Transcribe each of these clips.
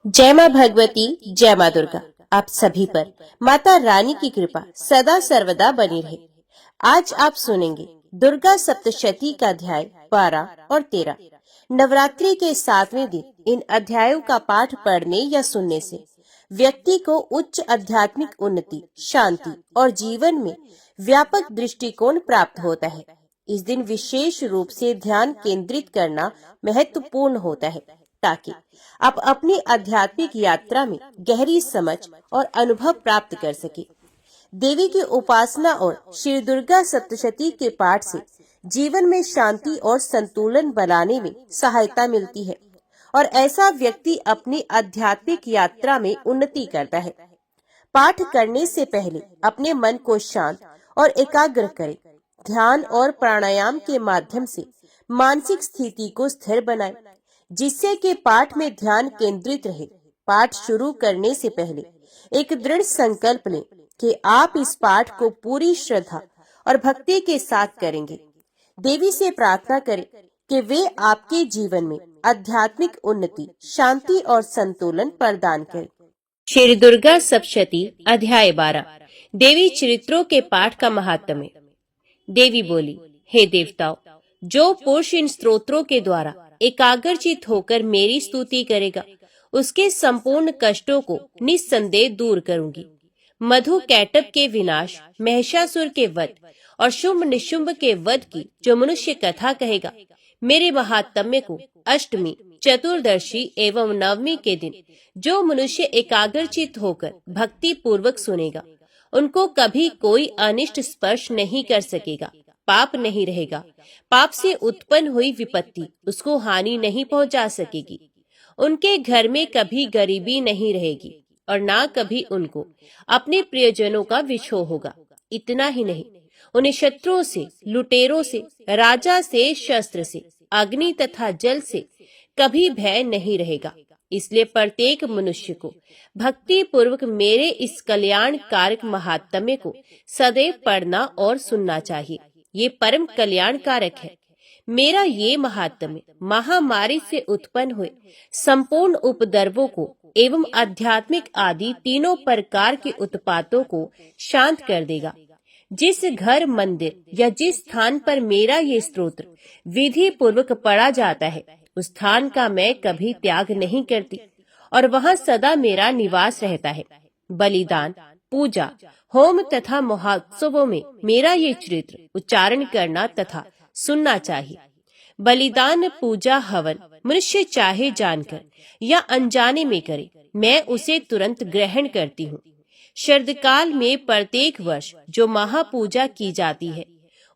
जय माँ भगवती, जय माँ दुर्गा। आप सभी पर माता रानी की कृपा सदा सर्वदा बनी रहे। आज आप सुनेंगे दुर्गा सप्तशती का अध्याय 12 और 13। नवरात्रि के 7वें दिन इन अध्यायों का पाठ पढ़ने या सुनने से व्यक्ति को उच्च आध्यात्मिक उन्नति, शांति और जीवन में व्यापक दृष्टिकोण प्राप्त होता है। इस दिन विशेष रूप से ध्यान केंद्रित करना महत्वपूर्ण होता है ताकि आप अपनी आध्यात्मिक यात्रा में गहरी समझ और अनुभव प्राप्त कर सके। देवी की उपासना और श्री दुर्गा सप्तशती के पाठ से जीवन में शांति और संतुलन बनाने में सहायता मिलती है और ऐसा व्यक्ति अपनी आध्यात्मिक यात्रा में उन्नति करता है। पाठ करने से पहले अपने मन को शांत और एकाग्र करें। ध्यान और प्राणायाम के माध्यम से मानसिक स्थिति को स्थिर बनाएं, जिससे कि पाठ में ध्यान केंद्रित रहे। पाठ शुरू करने से पहले एक दृढ़ संकल्प लें कि आप इस पाठ को पूरी श्रद्धा और भक्ति के साथ करेंगे। देवी से प्रार्थना करें कि वे आपके जीवन में आध्यात्मिक उन्नति, शांति और संतुलन प्रदान करें। श्री दुर्गा सप्तशती अध्याय 12। देवी चरित्रों के पाठ का महात्म्य। देवी बोली, हे देवताओं, जो पुरुष इन स्तोत्रों के द्वारा एकाग्रचित होकर मेरी स्तुति करेगा, उसके संपूर्ण कष्टों को निस्संदेह दूर करूंगी। मधु कैटभ के विनाश, महिषासुर के वध और शुंभ निशुंभ के वध की जो मनुष्य कथा कहेगा, मेरे महात्म्य को अष्टमी, चतुर्दशी एवं नवमी के दिन जो मनुष्य एकाग्रचित होकर भक्ति पूर्वक सुनेगा, उनको कभी कोई अनिष्ट स्पर्श नहीं कर सकेगा, पाप नहीं रहेगा। पाप से उत्पन्न हुई विपत्ति उसको हानि नहीं पहुंचा सकेगी। उनके घर में कभी गरीबी नहीं रहेगी और ना कभी उनको अपने प्रियजनों का विछोह होगा। इतना ही नहीं, उन्हें शत्रुओं से, लुटेरों से, राजा से, शस्त्र से, अग्नि तथा जल से कभी भय नहीं रहेगा। इसलिए प्रत्येक मनुष्य को भक्ति पूर्वक मेरे इस कल्याण कारक महात्म्य को सदैव पढ़ना और सुनना चाहिए। ये परम कल्याण कारक है। मेरा ये महात्म्य महामारी से उत्पन्न हुए संपूर्ण उपद्रवों को एवं आध्यात्मिक आदि तीनों प्रकार के उत्पातों को शांत कर देगा। जिस घर, मंदिर या जिस स्थान पर मेरा ये स्तोत्र विधि पूर्वक पढ़ा जाता है, उस स्थान का मैं कभी त्याग नहीं करती और वहाँ सदा मेरा निवास रहता है। बलिदान, पूजा, होम तथा महोत्सवों में मेरा ये चरित्र उच्चारण करना तथा सुनना चाहिए। बलिदान, पूजा, हवन मनुष्य चाहे जानकर या अनजाने में करे, मैं उसे तुरंत ग्रहण करती हूँ। शरदकाल में प्रत्येक वर्ष जो महापूजा की जाती है,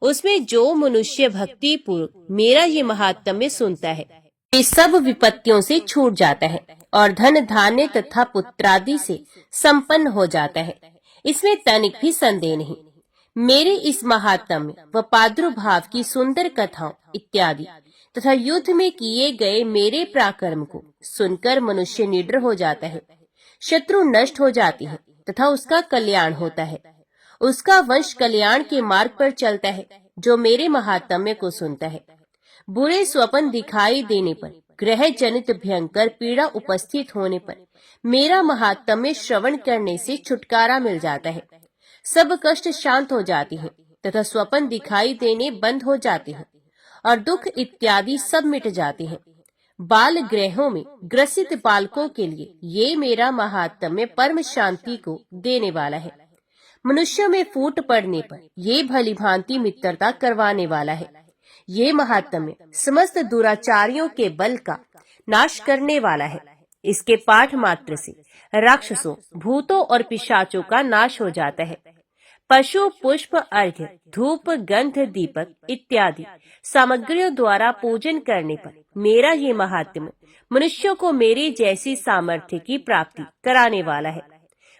उसमें जो मनुष्य भक्ति पूर्वक मेरा ये महात्म्य सुनता है, वे सब विपत्तियों से छूट जाता है और धन धान्य तथा पुत्रादि से संपन्न हो जाता है। इसमें तनिक भी संदेह नहीं। मेरे इस महात्म्य व प्रादुर्भाव की सुंदर कथाओं इत्यादि तथा युद्ध में किए गए मेरे पराक्रम को सुनकर मनुष्य निडर हो जाता है, शत्रु नष्ट हो जाती है तथा उसका कल्याण होता है। उसका वंश कल्याण के मार्ग पर चलता है जो मेरे महात्म्य को सुनता है। बुरे स्वप्न दिखाई देने पर, ग्रह जनित भयंकर पीड़ा उपस्थित होने पर मेरा महात्म्य श्रवण करने से छुटकारा मिल जाता है। सब कष्ट शांत हो जाती हैं तथा स्वप्न दिखाई देने बंद हो जाते हैं और दुख इत्यादि सब मिट जाते हैं। बाल ग्रहों में ग्रसित बालकों के लिए ये मेरा महात्म्य परम शांति को देने वाला है। मनुष्यों में फूट पड़ने पर ये भली भांति मित्रता करवाने वाला है। ये महात्म्य समस्त दुराचारियों के बल का नाश करने वाला है। इसके पाठ मात्र से राक्षसों, भूतों और पिशाचों का नाश हो जाता है। पशु, पुष्प, अर्घ्य, धूप, गंध, दीपक इत्यादि सामग्रियों द्वारा पूजन करने पर मेरा ये महात्म्य मनुष्यों को मेरी जैसी सामर्थ्य की प्राप्ति कराने वाला है।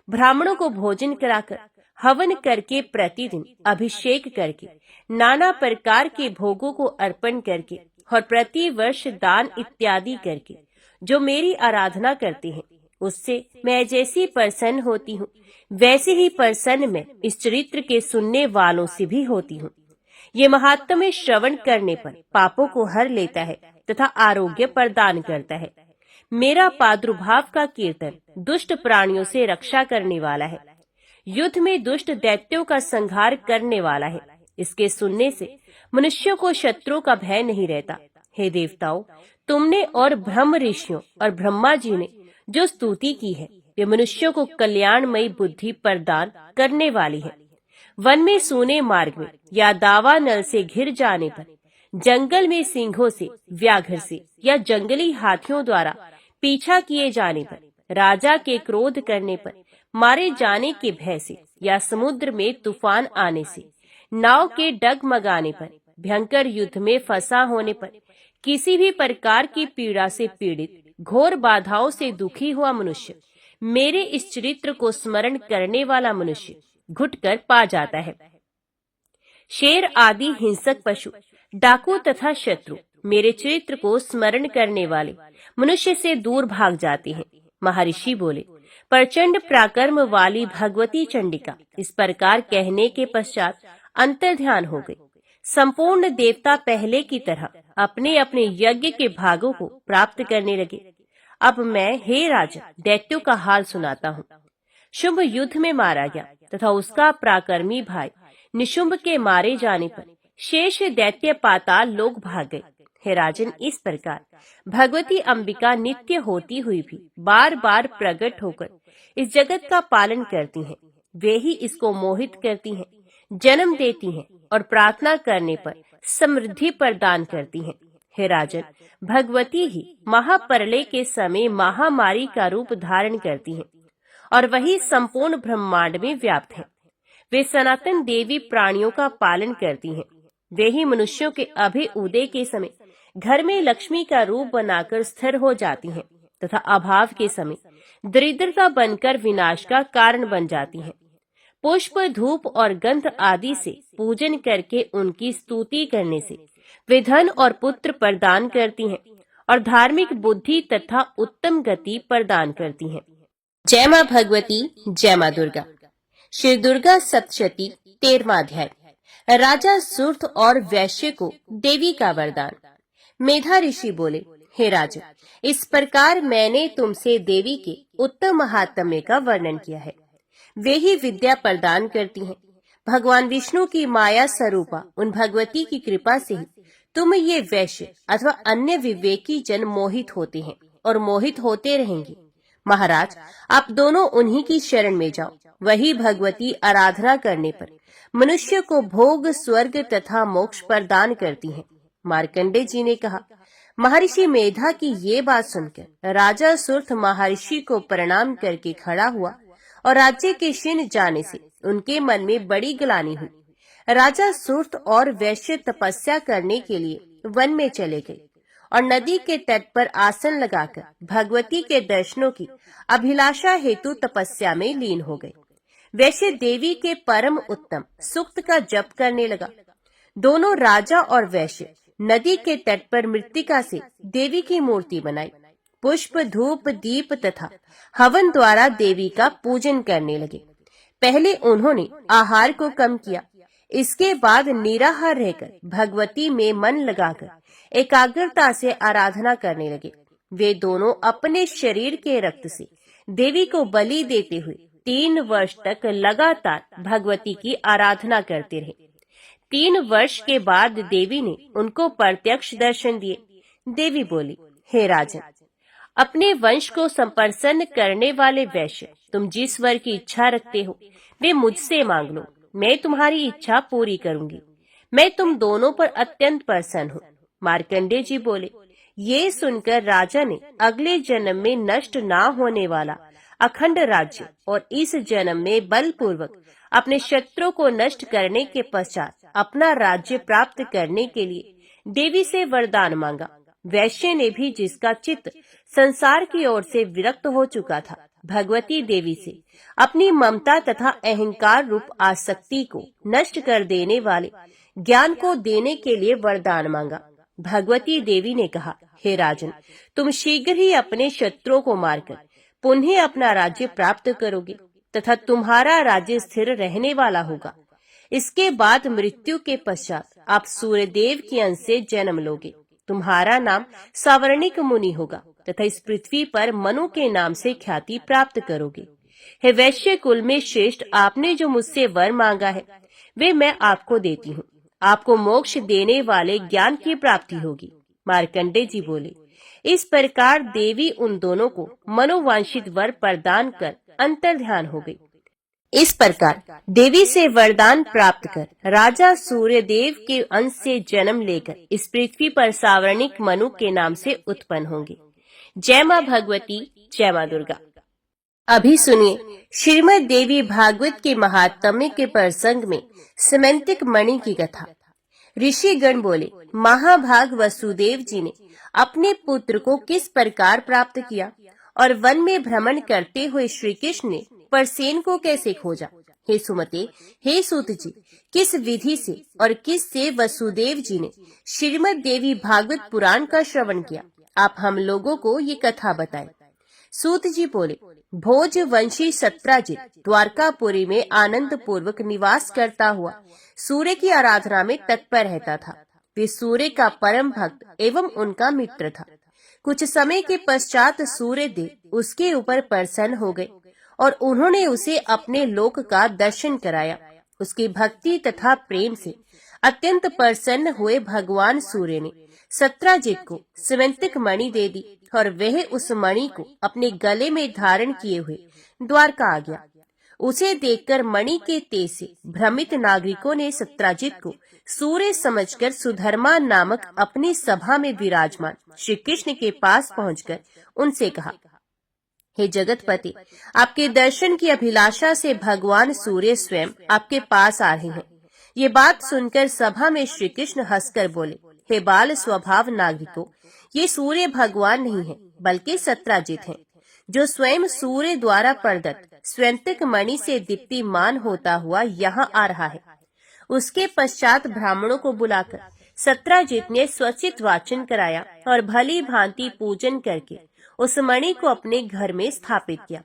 ब्राह्मणों को भोजन कराकर, हवन करके, प्रतिदिन अभिषेक करके, नाना प्रकार के भोगों को अर्पण करके और प्रति वर्ष दान इत्यादि करके जो मेरी आराधना करते हैं, उससे मैं जैसी प्रसन्न होती हूँ, वैसे ही प्रसन्न मैं इस चरित्र के सुनने वालों से भी होती हूँ। ये महात्म्य श्रवण करने पर पापों को हर लेता है तथा आरोग्य प्रदान करता है। मेरा प्रादुर्भाव का कीर्तन दुष्ट प्राणियों से रक्षा करने वाला है, युद्ध में दुष्ट दैत्यों का संहार करने वाला है। इसके सुनने से मनुष्यों को शत्रुओं का भय नहीं रहता। हे देवताओं, तुमने और ब्रह्म ऋषियों और ब्रह्मा जी ने जो स्तुति की है वे मनुष्यों को कल्याणमयी बुद्धि प्रदान करने वाली है। वन में सूने मार्ग में या दावा नल से घिर जाने पर, जंगल में सिंहों से, व्याघ्र से या जंगली हाथियों द्वारा पीछा किए जाने पर, राजा के क्रोध करने पर, मारे जाने के भय से या समुद्र में तूफान आने से, नाव के डगमगाने पर, भयंकर युद्ध में फंसा होने पर, किसी भी प्रकार की पीड़ा से पीड़ित, घोर बाधाओं से दुखी हुआ मनुष्य मेरे इस चरित्र को स्मरण करने वाला मनुष्य घुटकर पा जाता है। शेर आदि हिंसक पशु, डाकू तथा शत्रु मेरे चरित्र को स्मरण करने वाले मनुष्य से दूर भाग जाते हैं। महर्षि बोले, प्रचंड पराक्रम वाली भगवती चंडिका इस प्रकार कहने के पश्चात अंतर्ध्यान हो गई। संपूर्ण देवता पहले की तरह अपने अपने यज्ञ के भागों को प्राप्त करने लगे। अब मैं, हे राजा, दैत्यों का हाल सुनाता हूँ। शुंभ युद्ध में मारा गया तथा उसका पराक्रमी भाई निशुंभ के मारे जाने पर शेष दैत्य पाताल लोक भाग गए। हे राजन, इस प्रकार भगवती अंबिका नित्य होती हुई भी बार बार प्रकट होकर इस जगत का पालन करती हैं। वे ही इसको मोहित करती हैं, जन्म देती हैं और प्रार्थना करने पर समृद्धि प्रदान करती हैं। हे राजन, भगवती ही महाप्रलय के समय महामारी का रूप धारण करती हैं और वही संपूर्ण ब्रह्मांड में व्याप्त है। वे सनातन देवी प्राणियों का पालन करती हैं। वे ही मनुष्यों के अभ्युदय के समय घर में लक्ष्मी का रूप बनाकर स्थिर हो जाती हैं तथा अभाव के समय दरिद्रता बनकर विनाश का कारण बन जाती हैं। पुष्प, धूप और गंध आदि से पूजन करके उनकी स्तुति करने से वे धन और पुत्र प्रदान करती हैं और धार्मिक बुद्धि तथा उत्तम गति प्रदान करती हैं। जय मां भगवती, जय मां दुर्गा। श्री दुर्गा सप्तशती 13वां अध्याय। राजा सुर्थ और वैश्य को देवी का वरदान। मेधा ऋषि बोले, हे राजा, इस प्रकार मैंने तुमसे देवी के उत्तम महात्म्य का वर्णन किया है। वे ही विद्या प्रदान करती हैं। भगवान विष्णु की माया स्वरूपा उन भगवती की कृपा से ही तुम ये वैश्य अथवा अन्य विवेकी जन मोहित होते हैं और मोहित होते रहेंगे। महाराज, आप दोनों उन्हीं की शरण में जाओ। वही भगवती आराधना करने पर मनुष्य को भोग, स्वर्ग तथा मोक्ष प्रदान करती हैं। मार्कंडे जी ने कहा, महर्षि मेधा की ये बात सुनकर राजा सुर्थ महर्षि को प्रणाम करके खड़ा हुआ और राज्य के क्षीण जाने से उनके मन में बड़ी ग्लानि हुई। राजा सुर्थ और वैश्य तपस्या करने के लिए वन में चले गए और नदी के तट पर आसन लगाकर भगवती के दर्शनों की अभिलाषा हेतु तपस्या में लीन हो गए। वैश्य देवी के परम उत्तम सूक्त का जप करने लगा। दोनों राजा और वैश्य नदी के तट पर मृत्तिका से देवी की मूर्ति बनाई। पुष्प, धूप, दीप तथा हवन द्वारा देवी का पूजन करने लगे। पहले उन्होंने आहार को कम किया। इसके बाद निराहार रहकर भगवती में मन लगाकर एकाग्रता से आराधना करने लगे। वे दोनों अपने शरीर के रक्त से देवी को बलि देते हुए 3 वर्ष तक लगातार भगवती की आराधना करते रहे। 3 वर्ष के बाद देवी ने उनको प्रत्यक्ष दर्शन दिए। देवी बोली, हे राजन, अपने वंश को संप्रसन्न करने वाले वैश्य, तुम जिस वर की इच्छा रखते हो वे मुझसे मांग लो, मैं तुम्हारी इच्छा पूरी करूंगी। मैं तुम दोनों पर अत्यंत प्रसन्न हूँ। मार्कंडे जी बोले, ये सुनकर राजा ने अगले जन्म में नष्ट ना होने वाला अखंड राज्य और इस जन्म में बलपूर्वक अपने शत्रुओं को नष्ट करने के पश्चात अपना राज्य प्राप्त करने के लिए देवी से वरदान मांगा। वैश्य ने भी, जिसका चित्त संसार की ओर से विरक्त हो चुका था, भगवती देवी से अपनी ममता तथा अहंकार रूप आसक्ति को नष्ट कर देने वाले ज्ञान को देने के लिए वरदान मांगा। भगवती देवी ने कहा, हे राजन, तुम शीघ्र ही अपने शत्रुओं को मारकर पुनः अपना राज्य प्राप्त करोगे तथा तुम्हारा राज्य स्थिर रहने वाला होगा। इसके बाद मृत्यु के पश्चात आप सूर्यदेव के अंश से जन्म लोगे। तुम्हारा नाम सावर्णिक मुनि होगा तथा इस पृथ्वी पर मनु के नाम से ख्याति प्राप्त करोगे। हे वैश्य कुल में श्रेष्ठ, आपने जो मुझसे वर मांगा है वे मैं आपको देती हूँ। आपको मोक्ष देने वाले ज्ञान की प्राप्ति होगी। मार्कंडेय जी बोले, इस प्रकार देवी उन दोनों को मनोवांछित वर प्रदान कर अंतर्ध्यान हो गई। इस प्रकार देवी से वरदान प्राप्त कर राजा सूर्यदेव के अंश से जन्म लेकर इस पृथ्वी पर सावर्णिक मनु के नाम से उत्पन्न होंगे। जय मां भगवती, जय मां दुर्गा। अभी सुनिए श्रीमद् देवी भागवत के महात्म्य के प्रसंग में सिमेंतिक मणि की कथा। ऋषि गण बोले, महाभाग वसुदेव जी ने अपने पुत्र को किस प्रकार प्राप्त किया और वन में भ्रमण करते हुए श्री कृष्ण ने परसेन को कैसे खोजा। हे सुमते, हे सूत जी, किस विधि से और किस से वसुदेव जी ने श्रीमद् देवी भागवत पुराण का श्रवण किया, आप हम लोगों को ये कथा बताएं। सूत जी बोले, भोज वंशी सत्राजित द्वारकापुरी में आनंद पूर्वक निवास करता हुआ सूर्य की आराधना में तत्पर रहता था। वे सूर्य का परम भक्त एवं उनका मित्र था। कुछ समय के पश्चात सूर्य देव उसके ऊपर प्रसन्न हो गए और उन्होंने उसे अपने लोक का दर्शन कराया। उसकी भक्ति तथा प्रेम से अत्यंत प्रसन्न हुए भगवान सूर्य ने सत्राजित को सिमेंतिक मणि दे दी और वह उस मणि को अपने गले में धारण किए हुए द्वारका आ गया। उसे देखकर मणि के तेज से भ्रमित नागरिकों ने सत्राजित को सूर्य समझकर सुधर्मा नामक अपनी सभा में विराजमान श्री कृष्ण के पास पहुंचकर उनसे कहा, हे जगतपति, आपके दर्शन की अभिलाषा से भगवान सूर्य स्वयं आपके पास आ रहे हैं। ये बात सुनकर सभा में श्री कृष्ण हंसकर बोले, हे बाल स्वभाव नागरिकों, ये सूर्य भगवान नहीं है बल्कि सत्राजित हैं, जो स्वयं सूर्य द्वारा प्रदत्त स्वेंतिक मणि से दीप्तिमान होता हुआ यहाँ आ रहा है। उसके पश्चात ब्राह्मणों को बुलाकर सत्राजित ने स्वचित वाचन कराया और भली भांति पूजन करके उस मणि को अपने घर में स्थापित किया।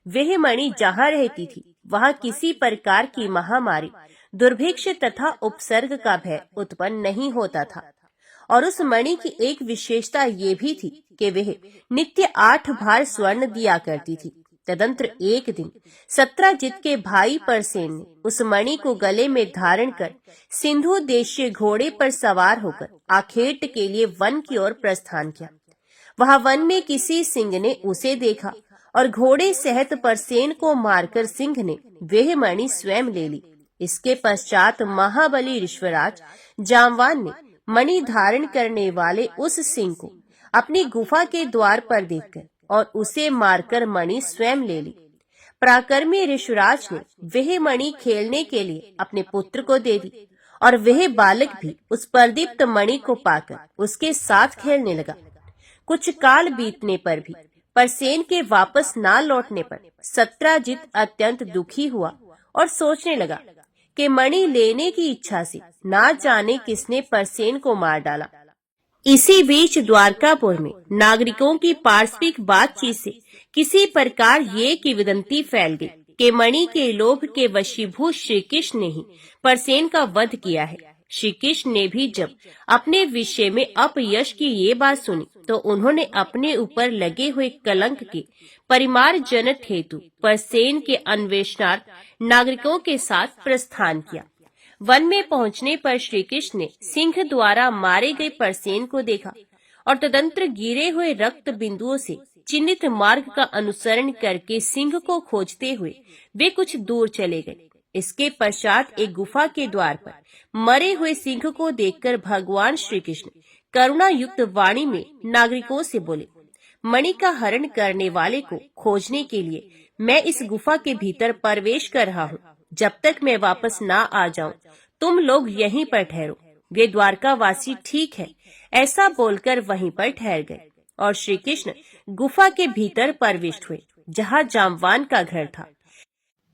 वह मणि जहाँ रहती थी वहाँ किसी प्रकार की महामारी, दुर्भिक्ष तथा उपसर्ग का भय उत्पन्न नहीं होता था। और उस मणि की एक विशेषता ये भी थी कि वह नित्य 8 भार स्वर्ण दिया करती थी। तदंतर एक दिन सत्राजित के भाई परसेन ने उस मणि को गले में धारण कर सिंधु देशीय घोड़े पर सवार होकर आखेट के लिए वन की ओर प्रस्थान किया। वहां वन में किसी सिंह ने उसे देखा और घोड़े सहित परसेन को मारकर सिंह ने वह मणि स्वयं ले ली। इसके पश्चात महाबली ऋषवराज जामवान ने मणि धारण करने वाले उस सिंह को अपनी गुफा के द्वार पर देखकर और उसे मारकर मणि स्वयं ले ली। पराक्रमी ऋषराज ने वह मणि खेलने के लिए अपने पुत्र को दे दी और वह बालक भी उस प्रदीप्त मणि को पाकर उसके साथ खेलने लगा। कुछ काल बीतने पर भी परसेन के वापस ना लौटने पर सत्राजित अत्यंत दुखी हुआ और सोचने लगा कि मणि लेने की इच्छा से ना जाने किसने परसेन को मार डाला। इसी बीच द्वारकापुर में नागरिकों की पारस्परिक बातचीत से किसी प्रकार ये किंवदंती फैल गई कि मणि के लोभ के वशीभूत श्री कृष्ण ने ही परसेन का वध किया है। श्री कृष्ण ने भी जब अपने विषय में अपयश की ये बात सुनी तो उन्होंने अपने ऊपर लगे हुए कलंक के परिमार जनक हेतु परसेन के अन्वेषणार्थ नागरिकों के साथ प्रस्थान किया। वन में पहुंचने पर श्री कृष्ण ने सिंह द्वारा मारे गए परसेन को देखा और तदंतर गिरे हुए रक्त बिंदुओं से चिन्हित मार्ग का अनुसरण करके सिंह को खोजते हुए वे कुछ दूर चले गए। इसके पश्चात एक गुफा के द्वार पर मरे हुए सिंह को देखकर भगवान श्री कृष्ण करुणा युक्त वाणी में नागरिकों से बोले, मणि का हरण करने वाले को खोजने के लिए मैं इस गुफा के भीतर प्रवेश कर रहा हूँ। जब तक मैं वापस ना आ जाऊं तुम लोग यहीं पर ठहरो। वे द्वारकावासी ठीक है ऐसा बोलकर वहीं पर ठहर गए और श्री कृष्ण गुफा के भीतर प्रविष्ट हुए जहाँ जामवान का घर था।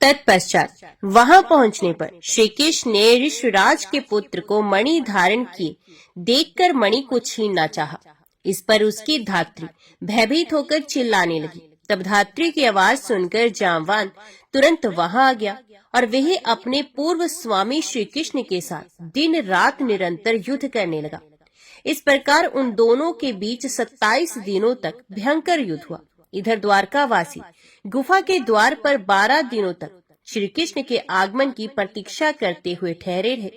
तत्पश्चात वहां पहुंचने पर श्री कृष्ण ने ऋषराज के पुत्र को मणि धारण किए देखकर मणि को छीनना चाहा। इस पर उसकी धात्री भयभीत होकर चिल्लाने लगी। तब धात्री की आवाज सुनकर जामवान तुरंत वहां आ गया और वह अपने पूर्व स्वामी श्री कृष्ण के साथ दिन रात निरंतर युद्ध करने लगा। इस प्रकार उन दोनों के बीच 27 दिनों तक भयंकर युद्ध हुआ। इधर द्वारकावासी गुफा के द्वार पर 12 दिनों तक श्री कृष्ण के आगमन की प्रतीक्षा करते हुए ठहरे रहे,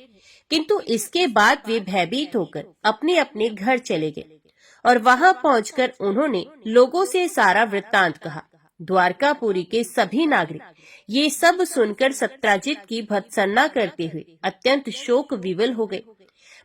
किंतु इसके बाद वे भयभीत होकर अपने अपने घर चले गए और वहां पहुंचकर उन्होंने लोगों से सारा वृत्तांत कहा। द्वारकापुरी के सभी नागरिक ये सब सुनकर सत्राजित की भत्सना करते हुए अत्यंत शोक विवल हो गए।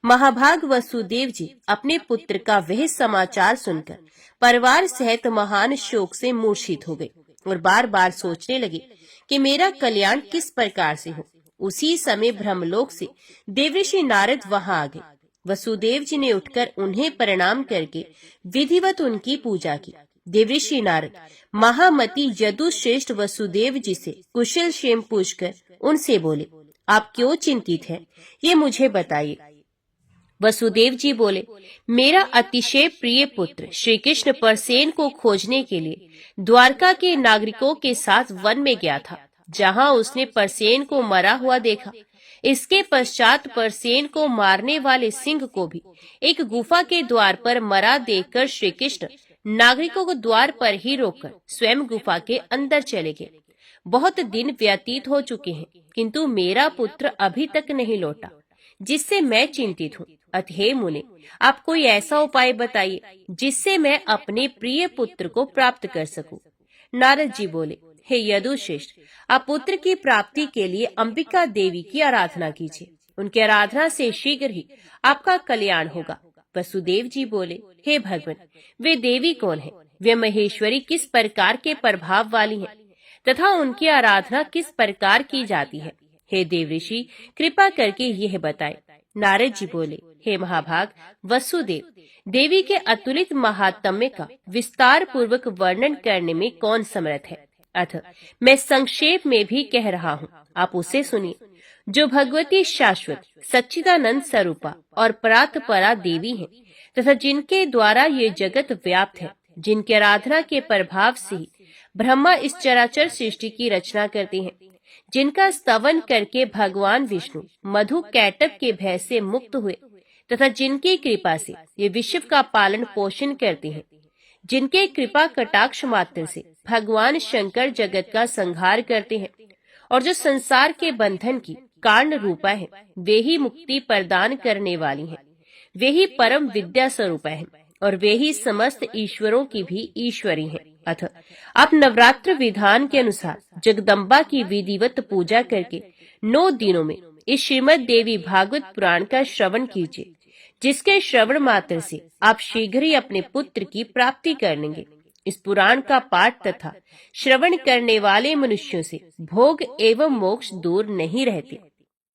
महाभाग वसुदेव जी अपने पुत्र का वह समाचार सुनकर परिवार सहित महान शोक से मूर्छित हो गए और बार बार सोचने लगे कि मेरा कल्याण किस प्रकार से हो। उसी समय ब्रह्मलोक से देवर्षि नारद वहां आ गए। वसुदेव जी ने उठकर उन्हें प्रणाम करके विधिवत उनकी पूजा की। देवर्षि नारद महामती यदुश्रेष्ठ वसुदेव जी से कुशल क्षेम पूछकर उनसे बोले, आप क्यों चिंतित हैं? ये मुझे बताइए। वसुदेव जी बोले, मेरा अतिशय प्रिय पुत्र श्री कृष्ण परसेन को खोजने के लिए द्वारका के नागरिकों के साथ वन में गया था, जहां उसने परसेन को मरा हुआ देखा। इसके पश्चात परसेन को मारने वाले सिंह को भी एक गुफा के द्वार पर मरा देखकर श्री कृष्ण नागरिकों को द्वार पर ही रोककर स्वयं गुफा के अंदर चले गए। बहुत दिन व्यतीत हो चुके हैं, किंतु मेरा पुत्र अभी तक नहीं लौटा, जिससे मैं चिंतित हूँ। अतः मुने, आप कोई ऐसा उपाय बताइए जिससे मैं अपने प्रिय पुत्र को प्राप्त कर सकूं। नारद जी बोले, हे यदुश्रेष्ठ, आप पुत्र की प्राप्ति के लिए अंबिका देवी की आराधना कीजिए। उनकी आराधना से शीघ्र ही आपका कल्याण होगा। वसुदेव जी बोले, हे भगवान, वे देवी कौन है? वे महेश्वरी किस प्रकार के प्रभाव वाली हैं तथा उनकी आराधना किस प्रकार की जाती है? हे देवऋषि, कृपा करके यह बताएं। नारद जी बोले, हे महाभाग वसुदेव, देवी के अतुलित महात्म्य का विस्तार पूर्वक वर्णन करने में कौन समर्थ है? अतः मैं संक्षेप में भी कह रहा हूँ, आप उसे सुनिए। जो भगवती शाश्वत सच्चिदानंद स्वरूपा और परात्परा देवी हैं तथा जिनके द्वारा ये जगत व्याप्त है, जिनके आराधना के प्रभाव से ही ब्रह्मा इस चराचर सृष्टि की रचना करते हैं, जिनका स्तवन करके भगवान विष्णु मधु कैटभ के भय से मुक्त हुए तथा जिनकी कृपा से ये विश्व का पालन पोषण करते हैं, जिनके कृपा कटाक्ष मात्र से भगवान शंकर जगत का संहार करते हैं और जो संसार के बंधन की कारण रूपा है, वे ही मुक्ति प्रदान करने वाली हैं, वे ही परम विद्या स्वरूपा है और वे ही समस्त ईश्वरों की भी ईश्वरी हैं। अतः आप नवरात्र विधान के अनुसार जगदम्बा की विधिवत पूजा करके 9 दिनों में इस श्रीमद देवी भागवत पुराण का श्रवण कीजिए, जिसके श्रवण मात्र से आप शीघ्र ही अपने पुत्र की प्राप्ति कर लेंगे। इस पुराण का पाठ तथा श्रवण करने वाले मनुष्यों से भोग एवं मोक्ष दूर नहीं रहते।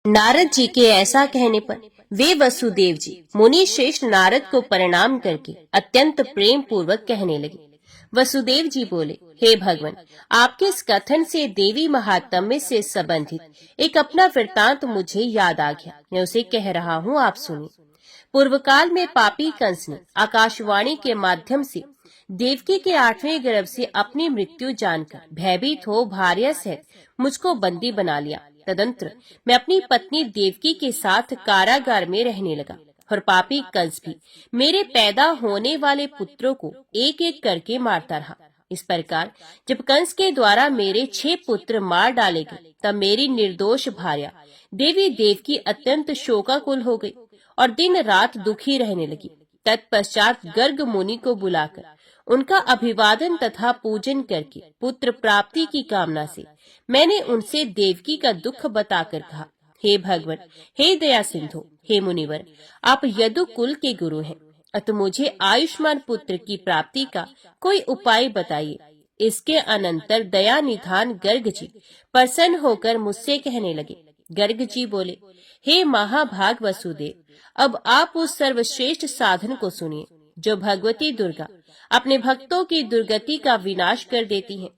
नारद जी के ऐसा कहने पर वे वसुदेव जी मुनि श्रेष्ठ नारद को प्रणाम करके अत्यंत प्रेम पूर्वक कहने लगे। वसुदेव जी बोले, हे भगवान, आपके इस कथन से देवी महात्म्य से संबंधित एक अपना वृत्तांत मुझे याद आ गया। मैं उसे कह रहा हूँ, आप सुनिए। पूर्व काल में पापी कंस ने आकाशवाणी के माध्यम से देवकी के 8वें गर्भ से अपनी मृत्यु जानकर भयभीत हो भार्या सहित मुझको बंदी बना लिया। तदंतर मैं अपनी पत्नी देवकी के साथ कारागार में रहने लगा और पापी कंस भी मेरे पैदा होने वाले पुत्रों को एक एक करके मारता रहा। इस प्रकार जब कंस के द्वारा मेरे 6 पुत्र मार डाले गए, तब मेरी निर्दोष भार्या देवी देवकी अत्यंत शोकाकुल हो गई और दिन रात दुखी रहने लगी। तत्पश्चात गर्ग मुनि को बुलाकर उनका अभिवादन तथा पूजन करके पुत्र प्राप्ति की कामना से मैंने उनसे देवकी का दुख बताकर कहा, हे भगवान, हे दया सिंधु, हे मुनिवर, आप यदु कुल के गुरु हैं, अतः मुझे आयुष्मान पुत्र की प्राप्ति का कोई उपाय बताइए। इसके अनंतर दया निधान गर्ग जी प्रसन्न होकर मुझसे कहने लगे। गर्ग जी बोले, हे महाभाग वसुदेव, अब आप उस सर्वश्रेष्ठ साधन को सुनिए जो भगवती दुर्गा अपने भक्तों की दुर्गति का विनाश कर देती हैं।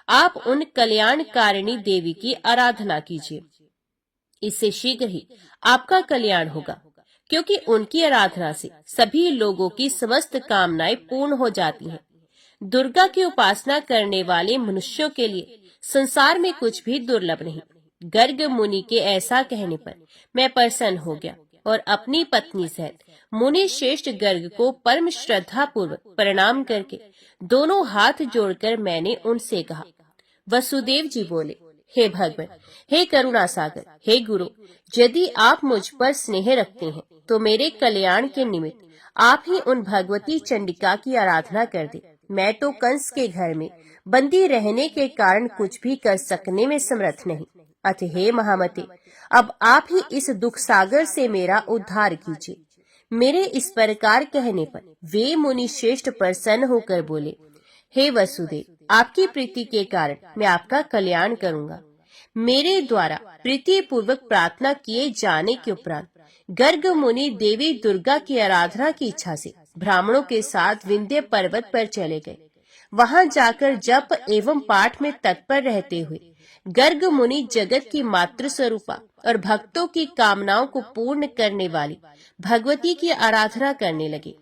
आप उन कल्याणकारिणी देवी की आराधना कीजिए, इससे शीघ्र ही आपका कल्याण होगा, क्योंकि उनकी आराधना से सभी लोगों की समस्त कामनाएं पूर्ण हो जाती हैं। दुर्गा की उपासना करने वाले मनुष्यों के लिए संसार में कुछ भी दुर्लभ नहीं। गर्ग मुनि के ऐसा कहने पर मैं प्रसन्न हो गया और अपनी पत्नी सहित मुनि श्रेष्ठ गर्ग को परम श्रद्धा पूर्वक प्रणाम करके दोनों हाथ जोड़कर मैंने उनसे कहा। वसुदेव जी बोले, हे भगवान, हे करुणा सागर, हे गुरु, यदि आप मुझ पर स्नेह रखते हैं तो मेरे कल्याण के निमित्त आप ही उन भगवती चंडिका की आराधना कर दे। मैं तो कंस के घर में बंदी रहने के कारण कुछ भी कर सकने में समर्थ नहीं। अतः हे महामते, अब आप ही इस दुख सागर से मेरा उद्धार कीजिए। मेरे इस प्रकार कहने पर वे मुनि श्रेष्ठ प्रसन्न होकर बोले, हे वसुदेव, आपकी प्रीति के कारण मैं आपका कल्याण करूंगा। मेरे द्वारा प्रीति पूर्वक प्रार्थना किए जाने के उपरांत गर्ग मुनि देवी दुर्गा की आराधना की इच्छा से ब्राह्मणों के साथ विंध्य पर्वत पर चले गए। वहां जाकर जप एवं पाठ में तत्पर रहते हुए गर्ग मुनि जगत की मातृ स्वरूपा और भक्तों की कामनाओं को पूर्ण करने वाली भगवती की आराधना करने लगे।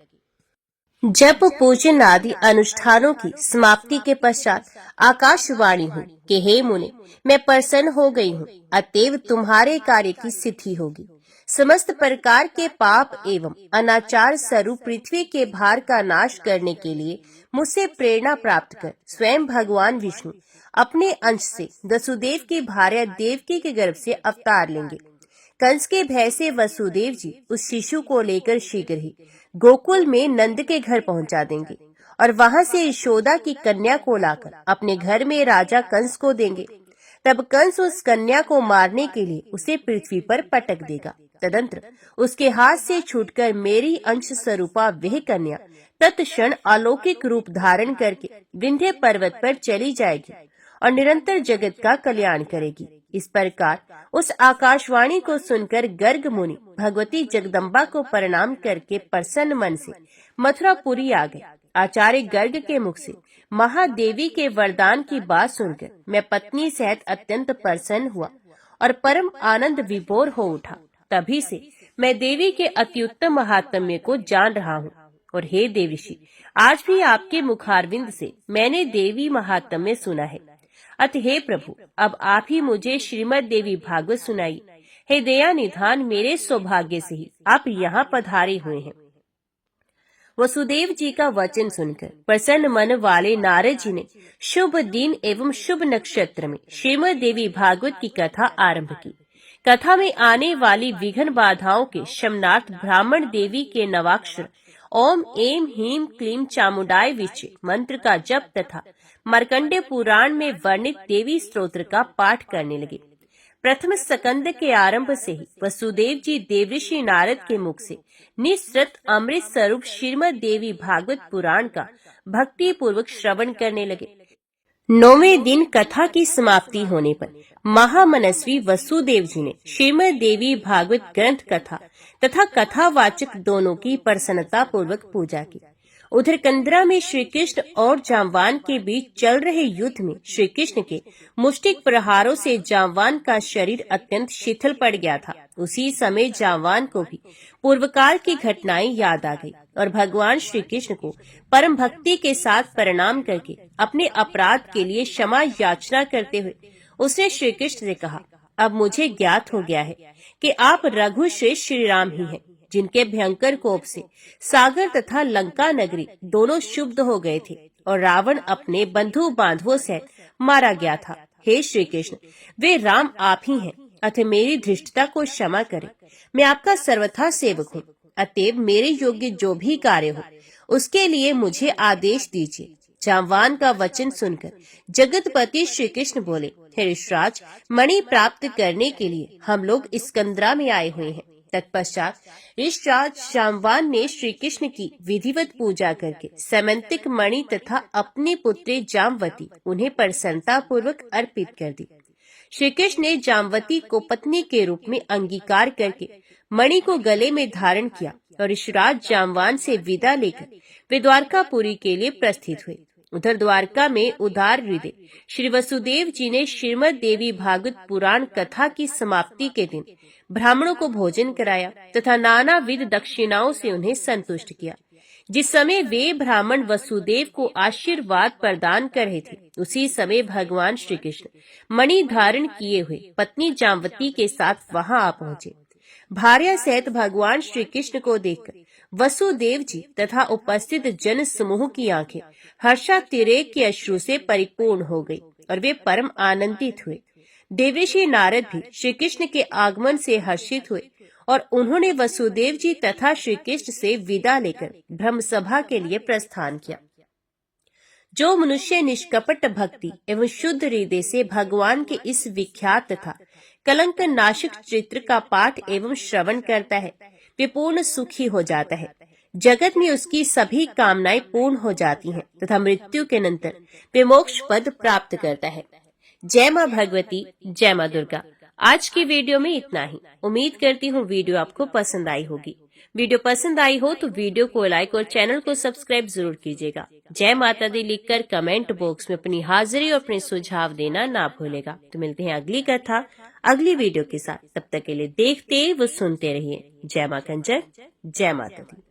जप पूजन आदि अनुष्ठानों की समाप्ति के पश्चात आकाशवाणी हुई कि हे मुने, मैं प्रसन्न हो गई हूँ, अतएव तुम्हारे कार्य की सिद्धि होगी। समस्त प्रकार के पाप एवं अनाचार स्वरूप पृथ्वी के भार का नाश करने के लिए मुझसे प्रेरणा प्राप्त कर स्वयं भगवान विष्णु अपने अंश से वसुदेव की भार्या देवकी के गर्भ से अवतार लेंगे। कंस के भय से वसुदेव जी उस शिशु को लेकर शीघ्र ही गोकुल में नंद के घर पहुंचा देंगे और वहां से यशोदा की कन्या को लाकर अपने घर में राजा कंस को देंगे। तब कंस उस कन्या को मारने के लिए उसे पृथ्वी पर पटक देगा। तदंतर उसके हाथ से छूटकर मेरी अंश स्वरूपा वह कन्या तत्क्षण अलौकिक रूप धारण करके विंध्य पर्वत पर चली जाएगी और निरंतर जगत का कल्याण करेगी। इस प्रकार उस आकाशवाणी को सुनकर गर्ग मुनि भगवती जगदम्बा को प्रणाम करके प्रसन्न मन से मथुरापुरी आ गए। आचार्य गर्ग के मुख से महादेवी के वरदान की बात सुनकर मैं पत्नी सहित अत्यंत प्रसन्न हुआ और परम आनंद विभोर हो उठा। तभी से मैं देवी के अत्युत्तम महात्म्य को जान रहा हूँ। और हे देवीषि, आज भी आपके मुखारविंद से मैंने देवी महात्म्य सुना है। अतः हे प्रभु, अब आप ही मुझे श्रीमद देवी भागवत सुनाइए। हे दया निधान, मेरे सौभाग्य से ही आप यहाँ पधारे हुए हैं। वसुदेव जी का वचन सुनकर प्रसन्न मन वाले नारद जी ने शुभ दिन एवं शुभ नक्षत्र में श्रीमद देवी भागवत की कथा आरंभ की। कथा में आने वाली विघ्न बाधाओं के शमनार्थ ब्राह्मण देवी के नवाक्षर ओम एम ह्रीम क्लीम चामुंडाय विचे मंत्र का जप तथा मार्कंडेय पुराण में वर्णित देवी स्तोत्र का पाठ करने लगे। प्रथम स्कंद के आरंभ से ही वसुदेव जी देवऋषि नारद के मुख से निःसृत अमृत स्वरूप श्रीमद देवी भागवत पुराण का भक्ति पूर्वक श्रवण करने लगे। 9वें दिन कथा की समाप्ति होने पर महामनस्वी वसुदेव जी ने श्रीमद देवी भागवत ग्रंथ कथा तथा कथावाचक दोनों की प्रसन्नता पूर्वक पूजा की। उधर कंदरा में श्री कृष्ण और जाम्बान के बीच चल रहे युद्ध में श्री कृष्ण के मुष्टिक प्रहारों से जाम्बान का शरीर अत्यंत शिथिल पड़ गया था। उसी समय जाम्बान को भी पूर्वकाल की घटनाएं याद आ गई और भगवान श्री कृष्ण को परम भक्ति के साथ प्रणाम करके अपने अपराध के लिए क्षमा याचना करते हुए उसने श्री कृष्ण से कहा, अब मुझे ज्ञात हो गया है कि आप रघुश्रेष्ठ श्री राम ही हैं, जिनके भयंकर कोप से सागर तथा लंका नगरी दोनों शुद्ध हो गए थे और रावण अपने बंधु बांधवों से मारा गया था। हे श्री कृष्ण, वे राम आप ही हैं, अतः मेरी धृष्टता को क्षमा करें। मैं आपका सर्वथा सेवक हूँ, अतएव मेरे योग्य जो भी कार्य हो उसके लिए मुझे आदेश दीजिए। जाम्बान का वचन सुनकर जगतपति श्री कृष्ण बोले, हे ऋषराज, मणि प्राप्त करने के लिए हम लोग इस कंदरा में आए हुए हैं। तत्पश्चात ऋषराज जाम्बान ने श्री कृष्ण की विधिवत पूजा करके सैमंतिक मणि तथा अपनी पुत्री जामवती उन्हें प्रसन्नता पूर्वक अर्पित कर दी। श्री कृष्ण ने जामवती को पत्नी के रूप में अंगीकार करके मणि को गले में धारण किया और ऋषराज जाम्बान से विदा लेकर वे द्वारकापुरी के लिए प्रस्थित हुए। उधर द्वारका में उदार हृदय श्री वसुदेव जी ने श्रीमद देवी भागवत पुराण कथा की समाप्ति के दिन ब्राह्मणों को भोजन कराया तथा नाना विध दक्षिणाओं से उन्हें संतुष्ट किया। जिस समय वे ब्राह्मण वसुदेव को आशीर्वाद प्रदान कर रहे थे, उसी समय भगवान श्री कृष्ण मणि धारण किए हुए पत्नी जामवती के साथ वहां आ पहुंचे। भार्या सहित भगवान श्री कृष्ण को देखकर वसुदेव जी तथा उपस्थित जन समूह की आंखें हर्षातिरेक के अश्रु से परिपूर्ण हो गई और वे परम आनंदित हुए। देवर्षि नारद भी श्री कृष्ण के आगमन से हर्षित हुए और उन्होंने वसुदेव जी तथा श्री कृष्ण से विदा लेकर ब्रह्म सभा के लिए प्रस्थान किया। जो मनुष्य निष्कपट भक्ति एवं शुद्ध हृदय से भगवान के इस विख्यात तथा कलंक नाशक चित्र का पाठ एवं श्रवण करता है, वे पूर्ण सुखी हो जाता है। जगत में उसकी सभी कामनाएं पूर्ण हो जाती हैं तथा मृत्यु के अनंतर वे मोक्ष पद प्राप्त करता है। जय माँ भगवती, जय माँ दुर्गा। आज की वीडियो में इतना ही। उम्मीद करती हूँ वीडियो आपको पसंद आई होगी। वीडियो पसंद आई हो तो वीडियो को लाइक और चैनल को सब्सक्राइब जरूर कीजिएगा। जय माता दी लिखकर कमेंट बॉक्स में अपनी हाजिरी और अपने सुझाव देना ना भूलेगा। तो मिलते हैं अगली कथा अगली वीडियो के साथ। तब तक के लिए देखते व सुनते रहिए। जय माँ कंजर, जय माता दी।